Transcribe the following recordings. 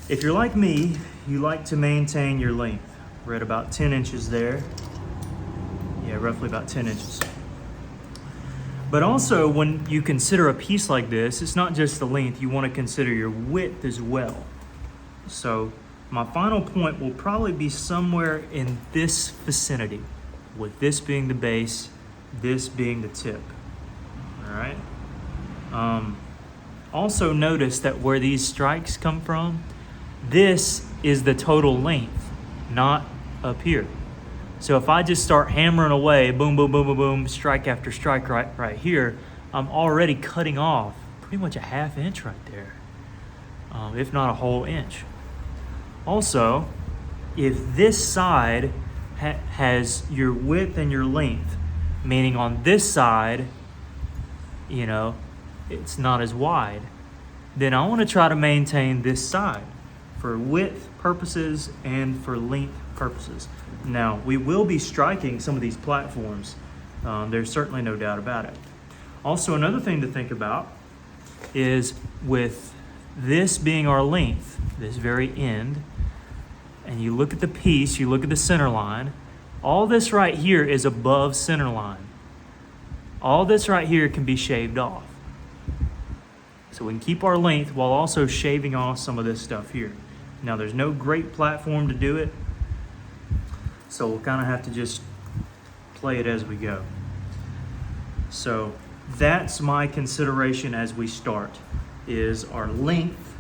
If you're like me, you like to maintain your length. We're at about 10 inches there. Yeah, roughly about 10 inches. But also, when you consider a piece like this, it's not just the length, you want to consider your width as well. So my final point will probably be somewhere in this vicinity, with this being the base, this being the tip. All right. Also notice that where these strikes come from, this is the total length, not up here. So if I just start hammering away, boom, boom, boom, boom, boom, strike after strike right here, I'm already cutting off pretty much a ½ inch right there, if not a whole inch. Also, if this side has your width and your length, meaning on this side, you know, it's not as wide, then I want to try to maintain this side for width purposes and for length purposes. Now, we will be striking some of these platforms. There's certainly no doubt about it. Also, another thing to think about is with this being our length, this very end, and you look at the piece, you look at the center line, all this right here is above center line. All this right here can be shaved off. So we can keep our length while also shaving off some of this stuff here. Now, there's no great platform to do it, so we'll kind of have to just play it as we go. So that's my consideration as we start, is our length,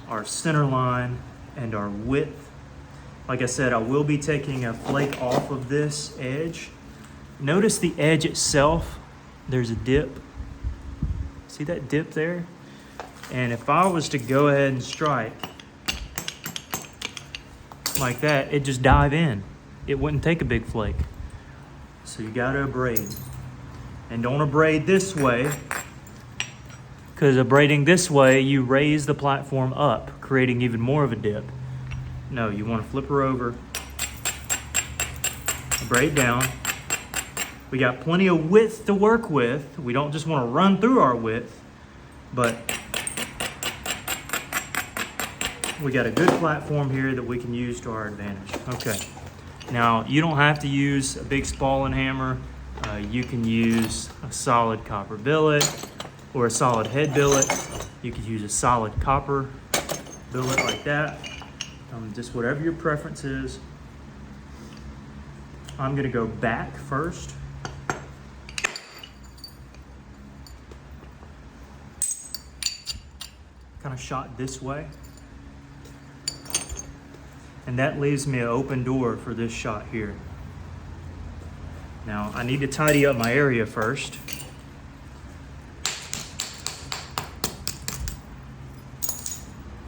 our center line, and our width. Like I said, I will be taking a flake off of this edge. Notice the edge itself, there's a dip. See that dip there? And if I was to go ahead and strike like that, it'd just dive in. It wouldn't take a big flake. So you gotta abrade. And don't abrade this way, because abrading this way, you raise the platform up, creating even more of a dip. No, you wanna flip her over, abrade down. We got plenty of width to work with. We don't just wanna run through our width, but we got a good platform here that we can use to our advantage. Okay. Now, you don't have to use a big Spalling hammer. You can use a solid copper billet or a solid head billet. You could use a solid copper billet like that. Just whatever your preference is. I'm gonna go back first. Kind of shot this way. And that leaves me an open door for this shot here. Now, I need to tidy up my area first.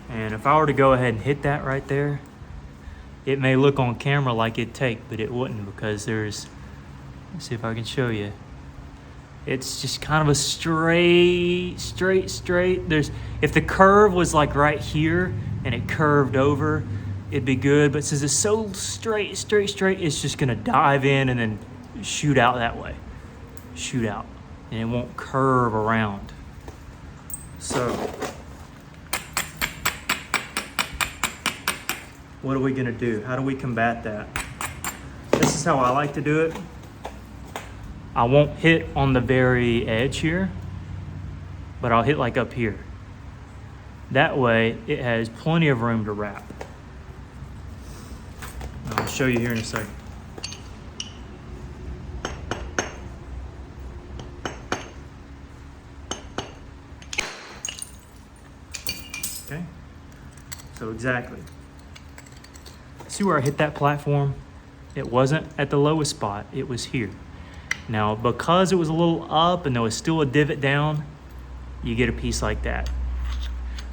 And if I were to go ahead and hit that right there, it may look on camera like it'd take, but it wouldn't, because there's, let's see if I can show you. It's just kind of a straight. There's, if the curve was like right here and it curved over, it'd be good, but since it's so straight, it's just gonna dive in and then shoot out that way. Shoot out, and it won't curve around. So, what are we gonna do? How do we combat that? This is how I like to do it. I won't hit on the very edge here, but I'll hit like up here. That way, it has plenty of room to wrap. I'll show you here in a second. Okay, so exactly. See where I hit that platform? It wasn't at the lowest spot, it was here. Now, because it was a little up and there was still a divot down, you get a piece like that.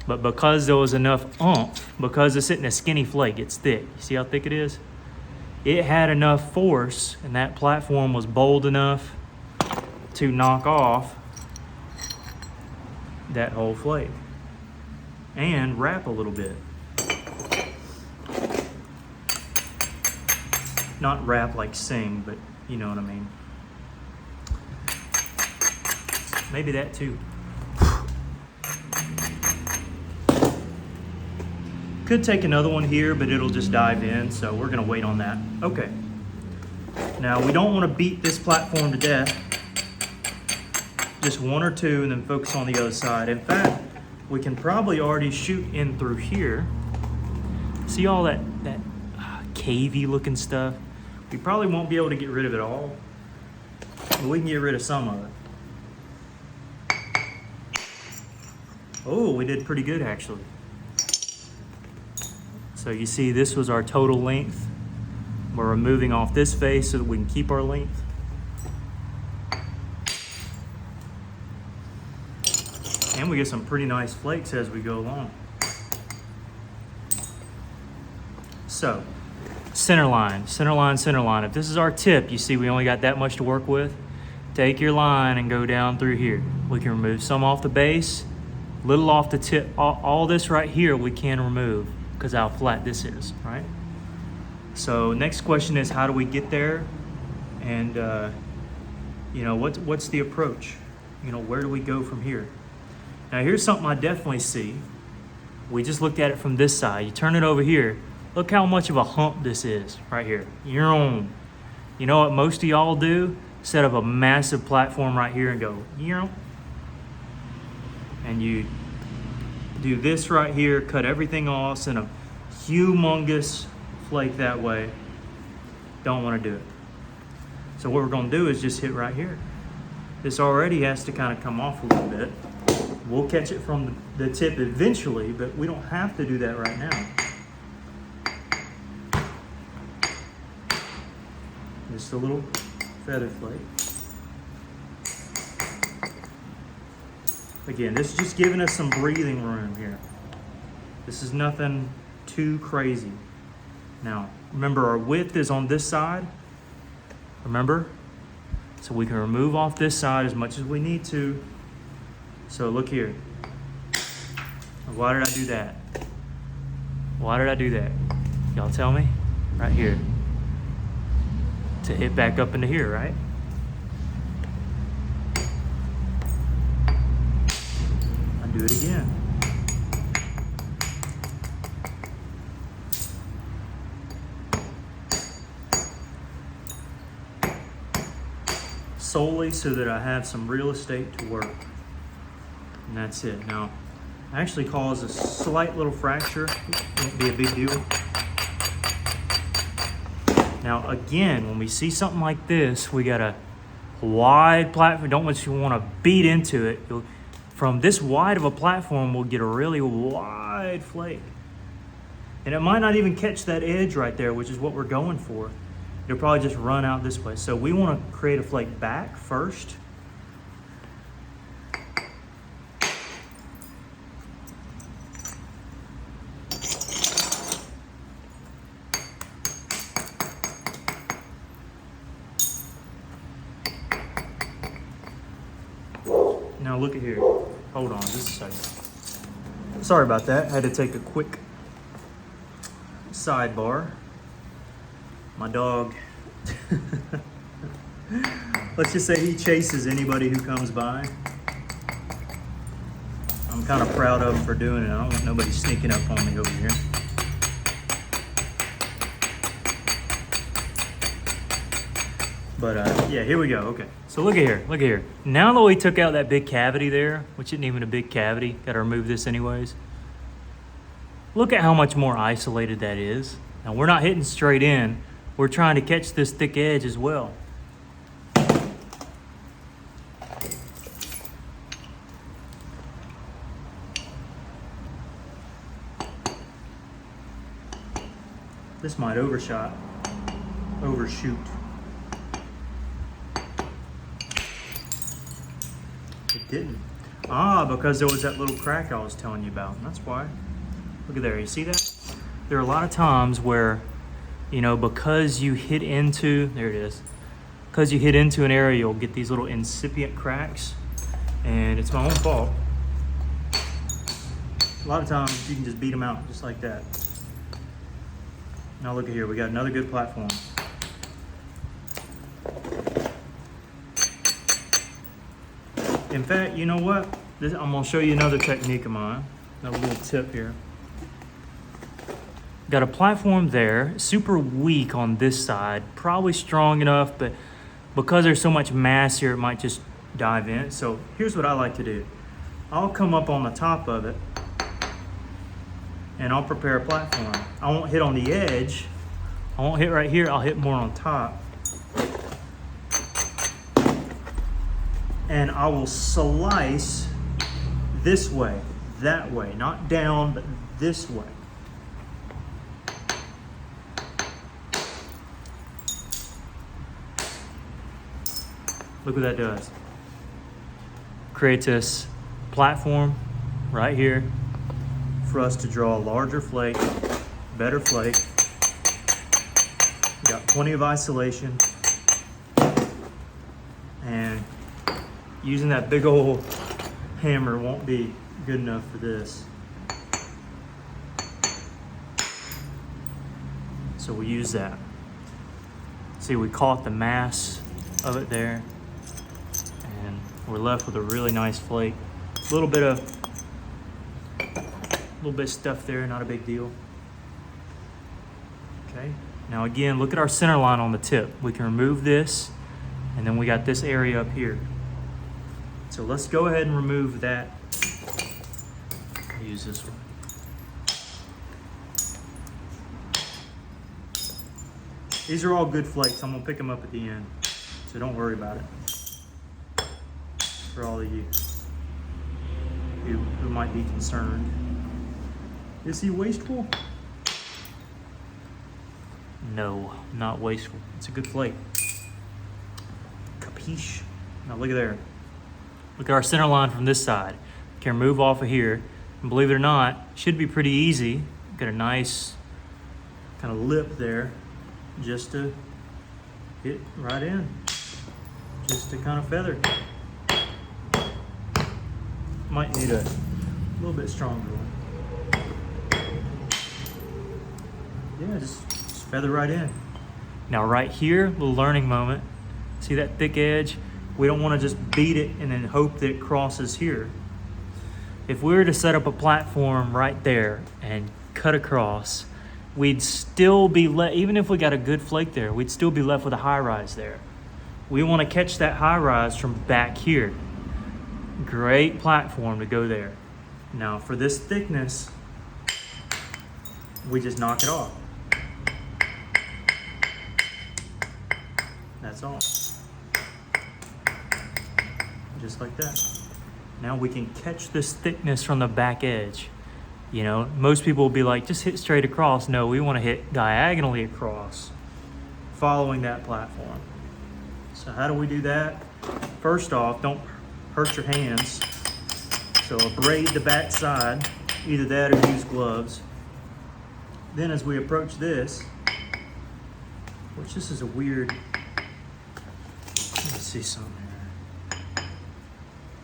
But because there was enough oomph, because it's sitting a skinny flake, it's thick. You see how thick it is? It had enough force, and that platform was bold enough to knock off that whole flake and wrap a little bit. Not wrap like sing, but you know what I mean. Maybe that too. Could take another one here, but it'll just dive in, so we're gonna wait on that. Okay. Now, we don't wanna beat this platform to death. Just one or two and then focus on the other side. In fact, we can probably already shoot in through here. See all that cavey looking stuff? We probably won't be able to get rid of it all, but we can get rid of some of it. Oh, we did pretty good actually. So you see this was our total length. We're removing off this face so that we can keep our length. And we get some pretty nice flakes as we go along. So, center line, center line, center line. If this is our tip, you see we only got that much to work with. Take your line and go down through here. We can remove some off the base, little off the tip. All this right here we can remove because how flat this is, right? So next question is, how do we get there? And you know, what's the approach? You know, where do we go from here? Now here's something I definitely see. We just looked at it from this side. You turn it over here. Look how much of a hump this is right here. Your own. You know what most of y'all do? Set up a massive platform right here and go, you know, and you do this right here, cut everything off, send a humongous flake that way. Don't want to do it. So what we're going to do is just hit right here. This already has to kind of come off a little bit. We'll catch it from the tip eventually, but we don't have to do that right now. Just a little feather flake. Again, this is just giving us some breathing room here. This is nothing too crazy. Now, remember our width is on this side. Remember? So we can remove off this side as much as we need to. So look here. Why did I do that? Why did I do that? Y'all tell me? Right here. To hit back up into here, right? I'll do it again. Solely so that I have some real estate to work. And that's it. Now, actually cause a slight little fracture. Won't be a big deal. Now, again, when we see something like this, we got a wide platform. Don't want to beat into it. From this wide of a platform, we'll get a really wide flake. And it might not even catch that edge right there, which is what we're going for. It'll probably just run out this way. So we want to create a flake back first. Now look at here. Hold on just a second. Sorry about that. I had to take a quick sidebar. My dog, let's just say he chases anybody who comes by. I'm kind of proud of him for doing it. I don't want nobody sneaking up on me over here. But yeah, here we go. Okay, so look at here, look at here. Now that we took out that big cavity there, which isn't even a big cavity, gotta remove this anyways. Look at how much more isolated that is. Now we're not hitting straight in. We're trying to catch this thick edge as well. This might overshoot. It didn't. Because there was that little crack I was telling you about. And that's why. Look at there, you see that? There are a lot of times where, you know, because you hit into, there it is, because you hit into an area, you'll get these little incipient cracks, and it's my own fault. A lot of times you can just beat them out just like that. Now look at here, we got another good platform. In fact, you know what? I'm gonna show you another technique of mine, another little tip here. Got a platform there, super weak on this side, probably strong enough, but because there's so much mass here, it might just dive in. So here's what I like to do. I'll come up on the top of it and I'll prepare a platform. I won't hit on the edge. I won't hit right here, I'll hit more on top. And I will slice this way, that way, not down, but this way. Look what that does. Creates this platform right here for us to draw a larger flake, better flake. Got plenty of isolation. And using that big old hammer won't be good enough for this. So we use that. See, we caught the mass of it there. And we're left with a really nice flake. A little bit of stuff there, not a big deal. Okay, now again, look at our center line on the tip. We can remove this, and then we got this area up here. So let's go ahead and remove that. Use this one. These are all good flakes. I'm gonna pick them up at the end, so don't worry about it. For all of you who might be concerned. Is he wasteful? No, not wasteful. It's a good flake. Capiche? Now look at there. Look at our center line from this side. Can remove off of here. And believe it or not, should be pretty easy. Got a nice kind of lip there just to hit right in. Just to kind of feather. Might need a little bit stronger one. Yeah, just feather right in. Now right here, little learning moment. See that thick edge? We don't want to just beat it and then hope that it crosses here. If we were to set up a platform right there and cut across, we'd still be even if we got a good flake there, we'd still be left with a high rise there. We want to catch that high rise from back here. Great platform to go there. Now for this thickness, we just knock it off. That's all. Just like that. Now we can catch this thickness from the back edge. You know, most people will be like, just hit straight across. No, we want to hit diagonally across, following that platform. So how do we do that? First off, don't hurt your hands. So abrade the back side, either that or use gloves. Then as we approach this, which this is a weird, let me see something here.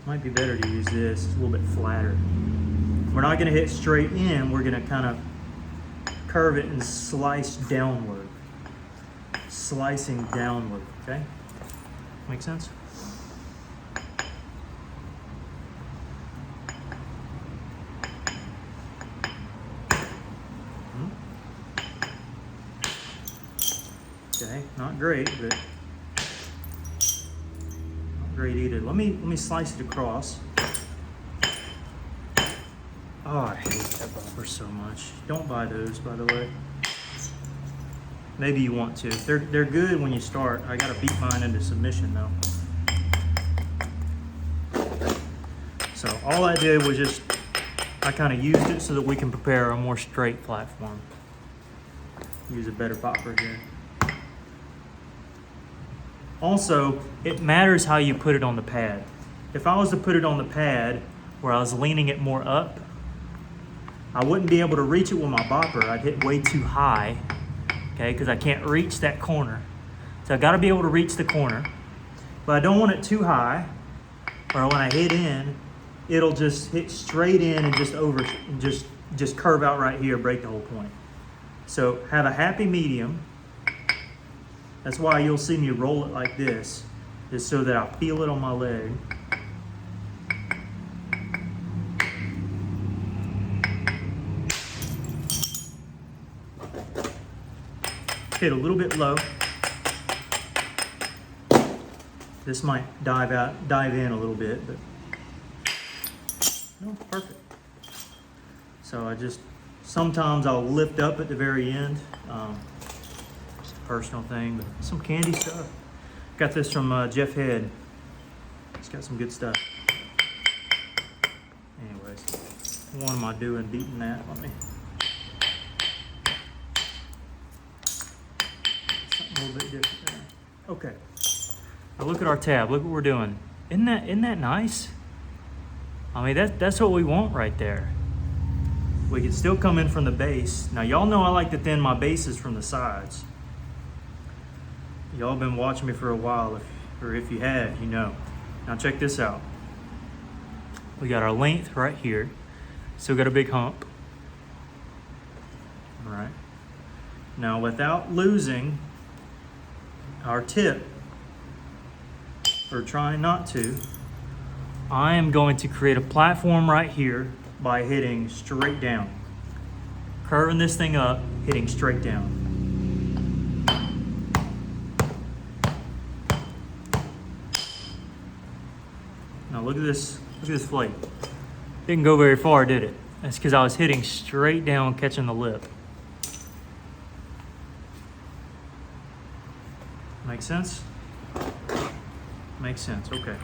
Might be better to use this, it's a little bit flatter. We're not gonna hit straight in, we're gonna kind of curve it and slice downward. Slicing downward, okay? Make sense? Okay, not great, but not great either. Let me slice it across. Oh, I hate that bumper so much. Don't buy those, by the way. Maybe you want to. They're good when you start. I gotta beat mine into submission though. So all I did was just, I kind of used it so that we can prepare a more straight platform. Use a better bopper here. Also, it matters how you put it on the pad. If I was to put it on the pad where I was leaning it more up, I wouldn't be able to reach it with my bopper. I'd hit way too high, okay, because I can't reach that corner. So I've got to be able to reach the corner, but I don't want it too high, or when I hit in, it'll just hit straight in and just curve out right here, break the whole point. So have a happy medium. That's why you'll see me roll it like this, is so that I'll feel it on my leg. hit a little bit low. This might dive in a little bit, but no, perfect. So sometimes I'll lift up at the very end. It's a personal thing, but some candy stuff. Got this from Jeff Head. It's got some good stuff. Anyways, what am I doing beating that? Let me. Something a little bit different there. Okay. Now look at our tab. Look what we're doing. Isn't that nice? I mean, that's what we want right there. We can still come in from the base. Now y'all know I like to thin my bases from the sides. Y'all been watching me for a while, if you have, you know. Now check this out. We got our length right here. Still got a big hump. All right. Now without losing our tip, or trying not to, I am going to create a platform right here by hitting straight down. Curving this thing up, hitting straight down. Now look at this flake. Didn't go very far, did it? That's because I was hitting straight down, catching the lip. Make sense? Makes sense, okay.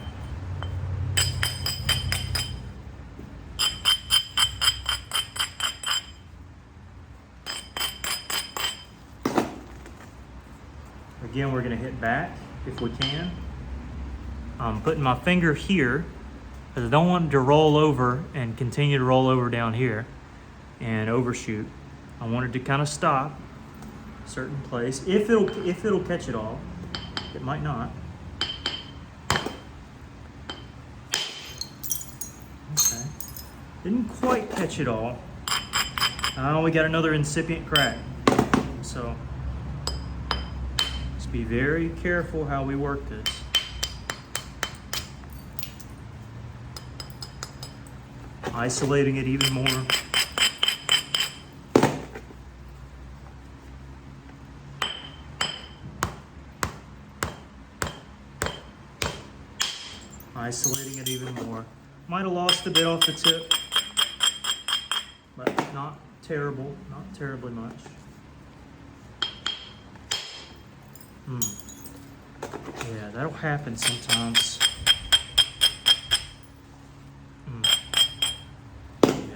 Again, we're gonna hit back if we can. I'm putting my finger here because I don't want it to roll over and continue to roll over down here and overshoot. I want it to kind of stop a certain place. If it'll catch it all, it might not. Okay, didn't quite catch it all. We got another incipient crack. So just be very careful how we work this. Isolating it even more. Isolating it even more. Might have lost a bit off the tip, but not terrible, not terribly much. Yeah, that'll happen sometimes.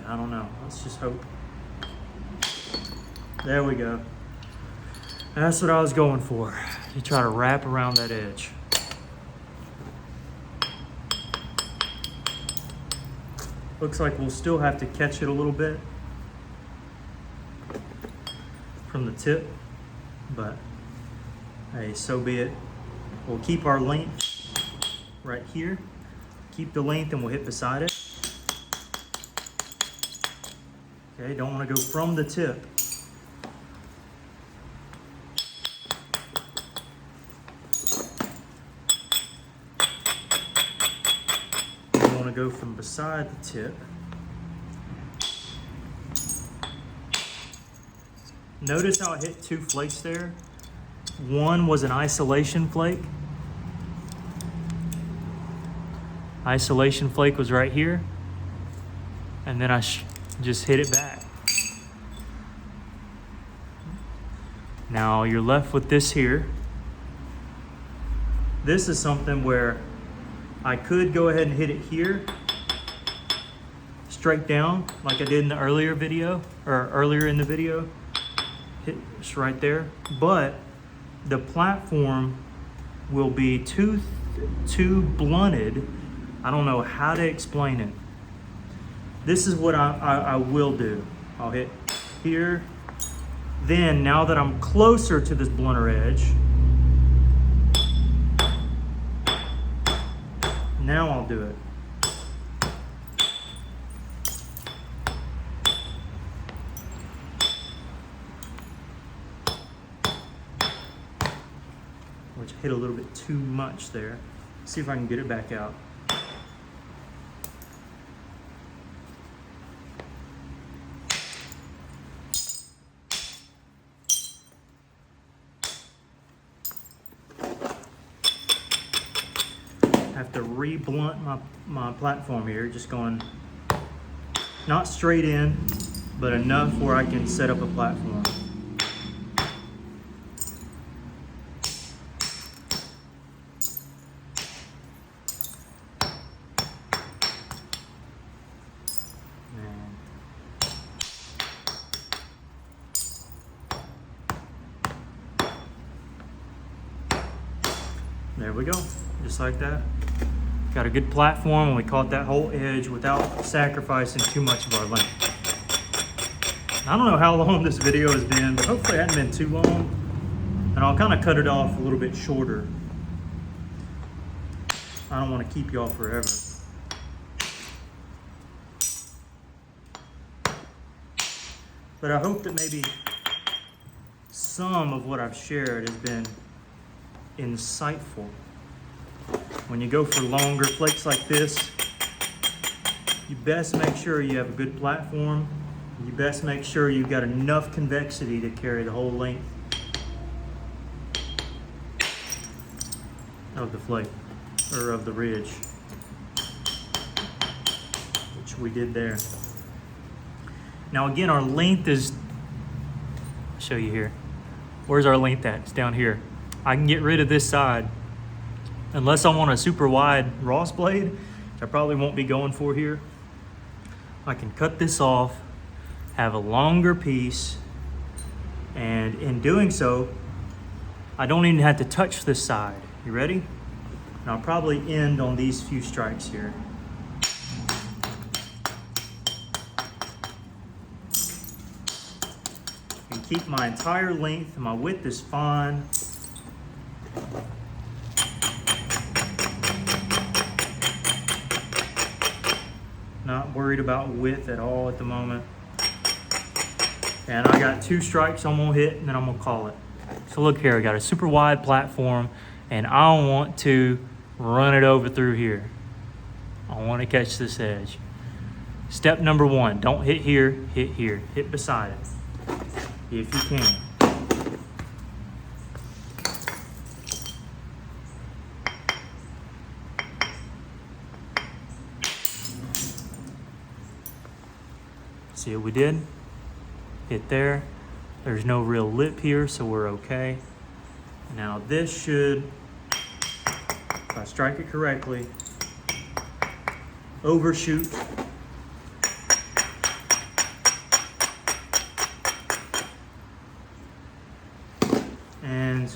I don't know. Let's just hope. There we go. That's what I was going for. You try to wrap around that edge. Looks like we'll still have to catch it a little bit from the tip, but hey, so be it. We'll keep our length right here. Keep the length and we'll hit beside it. Okay, don't want to go from the tip. You want to go from beside the tip. Notice how I hit two flakes there. One was an isolation flake. Isolation flake was right here. And then I just hit it back. Now you're left with this here. This is something where I could go ahead and hit it here, straight down, like I did in the earlier video, or earlier in the video. Hit it's right there. But the platform will be too blunted. I don't know how to explain it. This is what I will do. I'll hit here. Then, now that I'm closer to this blunter edge, now I'll do it. Which hit a little bit too much there. See if I can get it back out. have to re-blunt my platform here, just going not straight in, but enough where I can set up a platform. There we go, just like that. Got a good platform, and we caught that whole edge without sacrificing too much of our length. I don't know how long this video has been, but hopefully it hasn't been too long. And I'll kind of cut it off a little bit shorter. I don't want to keep y'all forever. But I hope that maybe some of what I've shared has been insightful. When you go for longer flakes like this, you best make sure you have a good platform. You best make sure you've got enough convexity to carry the whole length of the flake, or of the ridge, which we did there. Now again, our length is, I'll show you here. Where's our length at? It's down here. I can get rid of this side. Unless I want a super wide Ross blade, which I probably won't be going for here. I can cut this off, have a longer piece, and in doing so, I don't even have to touch this side. You ready? And I'll probably end on these few strikes here. And keep my entire length, my width is fine. Not worried about width at all at the moment. And I got 2 strikes I'm gonna hit, and then I'm gonna call it. So look here, I got a super wide platform, and I want to run it over through here. I want to catch this edge. Step number 1, don't hit here, hit beside it, if you can. See what we did? Hit there. There's no real lip here, so we're okay. Now this should, if I strike it correctly, overshoot. And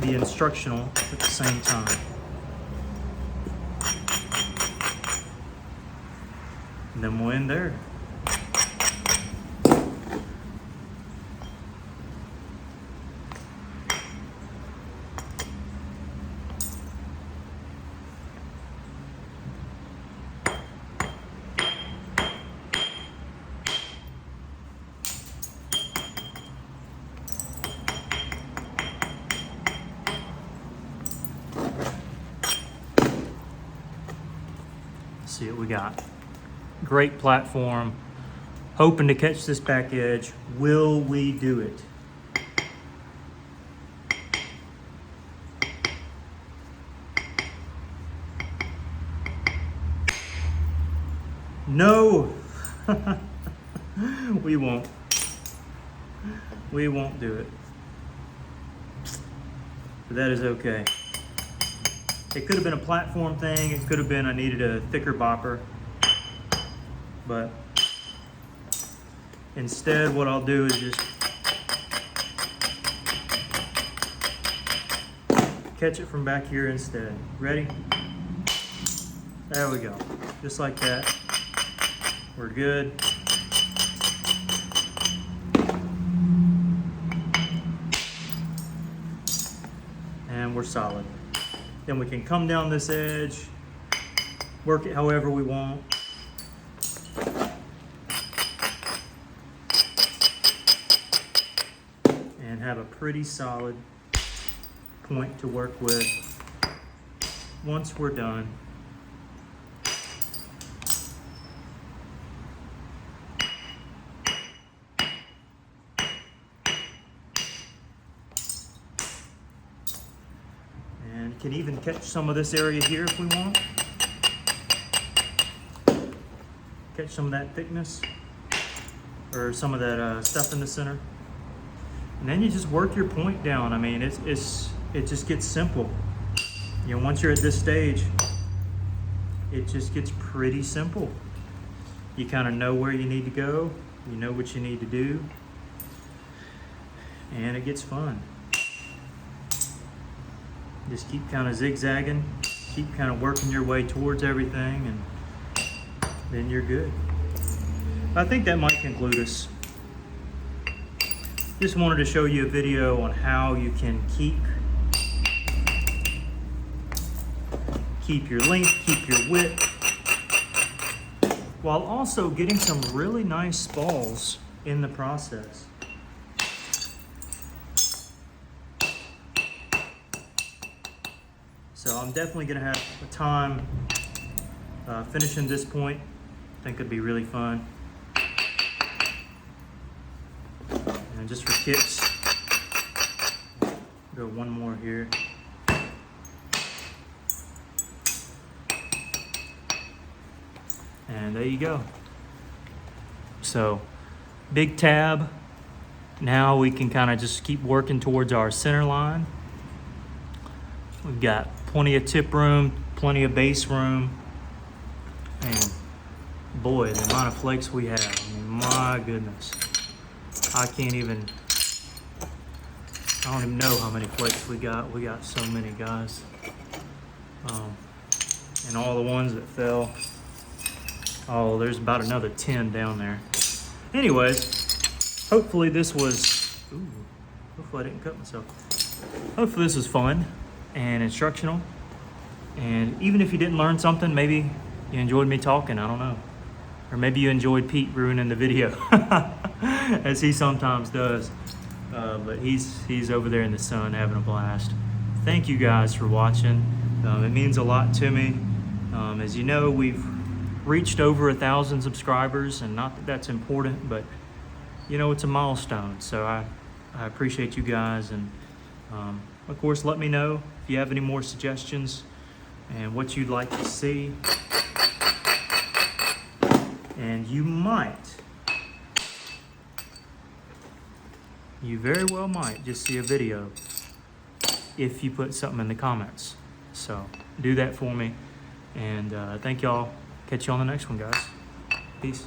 be instructional at the same time. And then we'll end there. See what we got. Great platform. Hoping to catch this back edge. Will we do it? No! We won't. We won't do it. But that is okay. It could have been a platform thing. It could have been I needed a thicker bopper. But instead, what I'll do is just catch it from back here instead. Ready? There we go. Just like that. We're good. And we're solid. Then we can come down this edge, work it however we want. And have a pretty solid point to work with once we're done. And can even catch some of this area here if we want. Catch some of that thickness or some of that stuff in the center. And then you just work your point down. I mean, it just gets simple. You know, once you're at this stage, it just gets pretty simple. You kind of know where you need to go. You know what you need to do. And it gets fun. Just keep kind of zigzagging. Keep kind of working your way towards everything, and then you're good. I think that might conclude us. Just wanted to show you a video on how you can keep your length, keep your width, while also getting some really nice spalls in the process. So I'm definitely gonna have a time finishing this point. I think it'd be really fun. And just for kicks, go one more here. And there you go. So, big tab. Now we can kind of just keep working towards our center line. We've got plenty of tip room, plenty of base room. And boy, the amount of flakes we have. I mean, my goodness. I don't even know how many flakes we got. We got so many, guys. And all the ones that fell. Oh, there's about another 10 down there. Anyways, hopefully this was, hopefully I didn't cut myself. Hopefully this was fun and instructional. And even if you didn't learn something, maybe you enjoyed me talking, I don't know. Or maybe you enjoyed Pete ruining the video, as he sometimes does. But he's over there in the sun having a blast. Thank you guys for watching. It means a lot to me. As you know, we've reached over 1,000 subscribers, and not that that's important, but you know, it's a milestone. So I appreciate you guys, and of course, let me know if you have any more suggestions and what you'd like to see. And you very well might just see a video if you put something in the comments. So do that for me, and thank y'all. Catch you on the next one, guys. Peace.